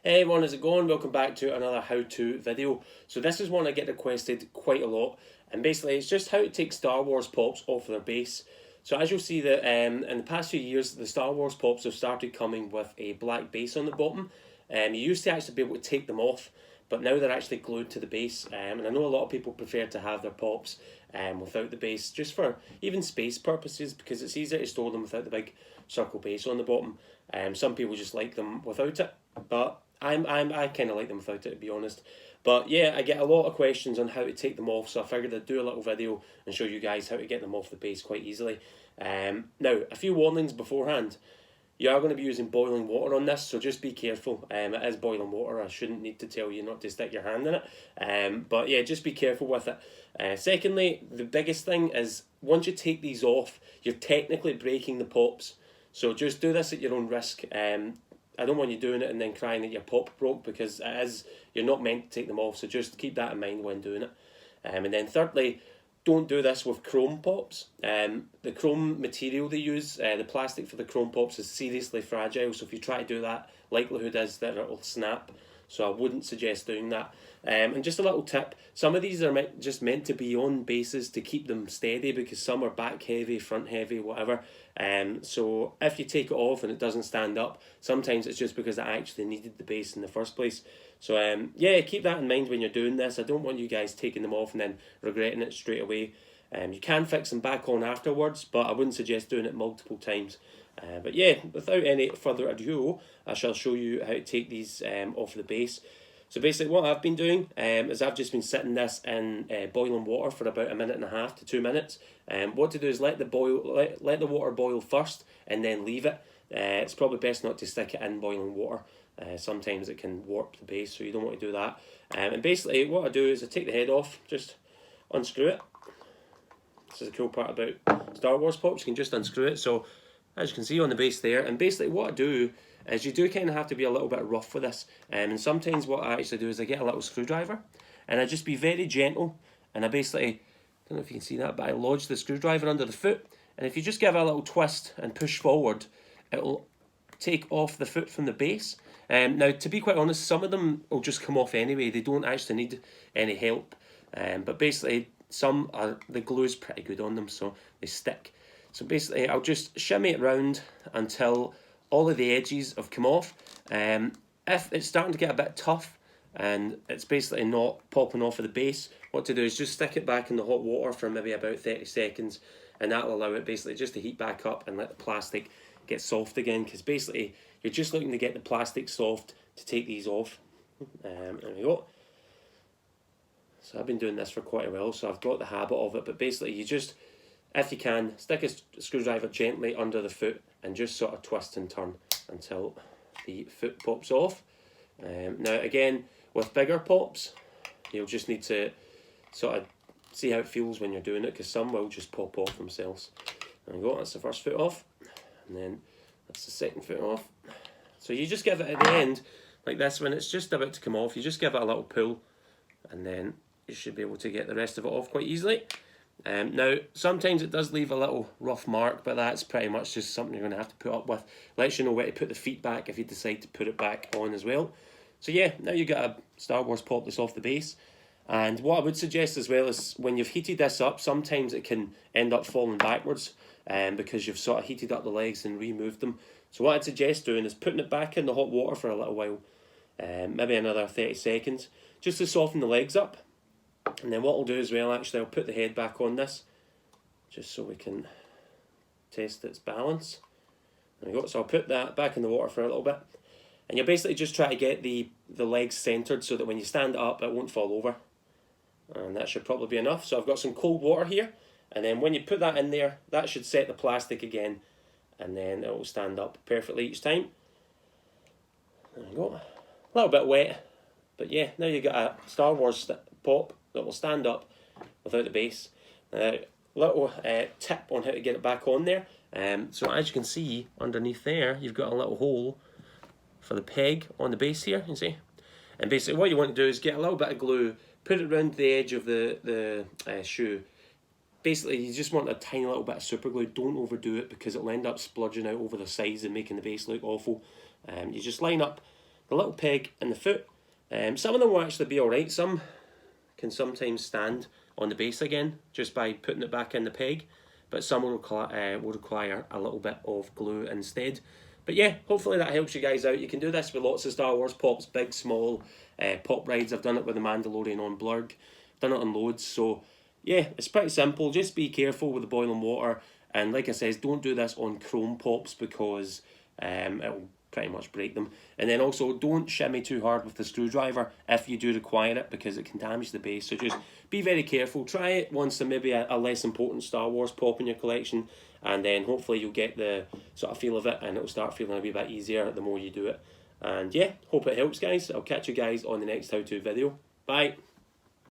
Hey everyone, how's it going? Welcome back to another how-to video. So this is one I get requested quite a lot, and basically it's just how to take Star Wars pops off their base. So as you'll see that in the past few years, the Star Wars pops have started coming with a black base on the bottom. You used to actually be able to take them off, but now they're actually glued to the base. And I know a lot of people prefer to have their pops without the base, just for even space purposes, because it's easier to store them without the big circle base on the bottom. Some people just like them without it, but I kind of like them without it, to be honest. But yeah, I get a lot of questions on how to take them off, so I figured I'd do a little video and show you guys how to get them off the base quite easily. Now, a few warnings beforehand. You are going to be using boiling water on this, so just be careful. It is boiling water. I shouldn't need to tell you not to stick your hand in it. But yeah, just be careful with it. Secondly, the biggest thing is once you take these off, you're technically breaking the pops. So just do this at your own risk. I don't want you doing it and then crying that your pop broke, because you're not meant to take them off, so just keep that in mind when doing it. And then thirdly, don't do this with chrome pops. The chrome material they use, the plastic for the chrome pops is seriously fragile, so if you try to do that, likelihood is that it will snap, so I wouldn't suggest doing that. And just a little tip, some of these are just meant to be on bases to keep them steady, because some are back heavy, front heavy, whatever. So if you take it off and it doesn't stand up, sometimes it's just because it actually needed the base in the first place. So yeah, keep that in mind when you're doing this. I don't want you guys taking them off and then regretting it straight away. You can fix them back on afterwards, but I wouldn't suggest doing it multiple times. But yeah, without any further ado, I shall show you how to take these off the base. So basically what I've been doing is I've just been sitting this in boiling water for about 1.5 to 2 minutes. What to do is let the water boil first and then leave it. It's probably best not to stick it in boiling water. Sometimes it can warp the base, so you don't want to do that. And basically what I do is I take the head off, just unscrew it. This is the cool part about Star Wars pops, you can just unscrew it. So as you can see on the base there, and basically what I do is you do kind of have to be a little bit rough with this. And sometimes what I actually do is I get a little screwdriver and I just be very gentle, and I basically, I don't know if you can see that, but I lodge the screwdriver under the foot, and if you just give it a little twist and push forward, it'll take off the foot from the base. Now, to be quite honest, some of them will just come off anyway. They don't actually need any help. But basically, the glue's pretty good on them, so they stick. So basically, I'll just shimmy it round until all of the edges have come off. If it's starting to get a bit tough and it's basically not popping off of the base, what to do is just stick it back in the hot water for maybe about 30 seconds, and that'll allow it basically just to heat back up and let the plastic get soft again, because basically you're just looking to get the plastic soft to take these off. There we go. So I've been doing this for quite a while, so I've got the habit of it, but basically you just, if you can, stick a screwdriver gently under the foot and just sort of twist and turn until the foot pops off. Now again, with bigger pops, you'll just need to sort of see how it feels when you're doing it, because some will just pop off themselves. There we go, that's the first foot off, and then that's the second foot off. So you just give it at the end, like this, when it's just about to come off, you just give it a little pull, and then you should be able to get the rest of it off quite easily. Now, sometimes it does leave a little rough mark, but that's pretty much just something you're going to have to put up with. Lets you know where to put the feet back if you decide to put it back on as well. So yeah, now you got a Star Wars pop that's off the base. And what I would suggest as well is when you've heated this up, sometimes it can end up falling backwards because you've sort of heated up the legs and removed them. So what I'd suggest doing is putting it back in the hot water for a little while, maybe another 30 seconds, just to soften the legs up. And then what I'll do as well, actually, I'll put the head back on this, just so we can test its balance. There we go. So I'll put that back in the water for a little bit. And you'll basically just try to get the legs centered so that when you stand up, it won't fall over. And that should probably be enough. So I've got some cold water here. And then when you put that in there, that should set the plastic again. And then it will stand up perfectly each time. There you go. A little bit wet. But yeah, now you've got a Star Wars pop that will stand up without the base. Little tip on how to get it back on there. So as you can see, underneath there, you've got a little hole for the peg on the base here, you see. And basically what you want to do is get a little bit of glue, put it around the edge of the shoe. Basically, you just want a tiny little bit of super glue. Don't overdo it, because it'll end up splodging out over the sides and making the base look awful. You just line up a little peg in the foot. Some of them will actually be alright, some can sometimes stand on the base again just by putting it back in the peg, but some will require a little bit of glue instead. But yeah, hopefully that helps you guys out. You can do this with lots of Star Wars pops, big, small, pop rides. I've done it with the Mandalorian on Blurg, done it on loads. So yeah, it's pretty simple. Just be careful with the boiling water, and like I says, don't do this on chrome pops because it will pretty much break them. And then also don't shimmy too hard with the screwdriver if you do require it, because it can damage the base. So just be very careful. Try it once in maybe a less important Star Wars pop in your collection, and then hopefully you'll get the sort of feel of it and it'll start feeling a wee bit easier the more you do it. And yeah, hope it helps guys. I'll catch you guys on the next how-to video. Bye.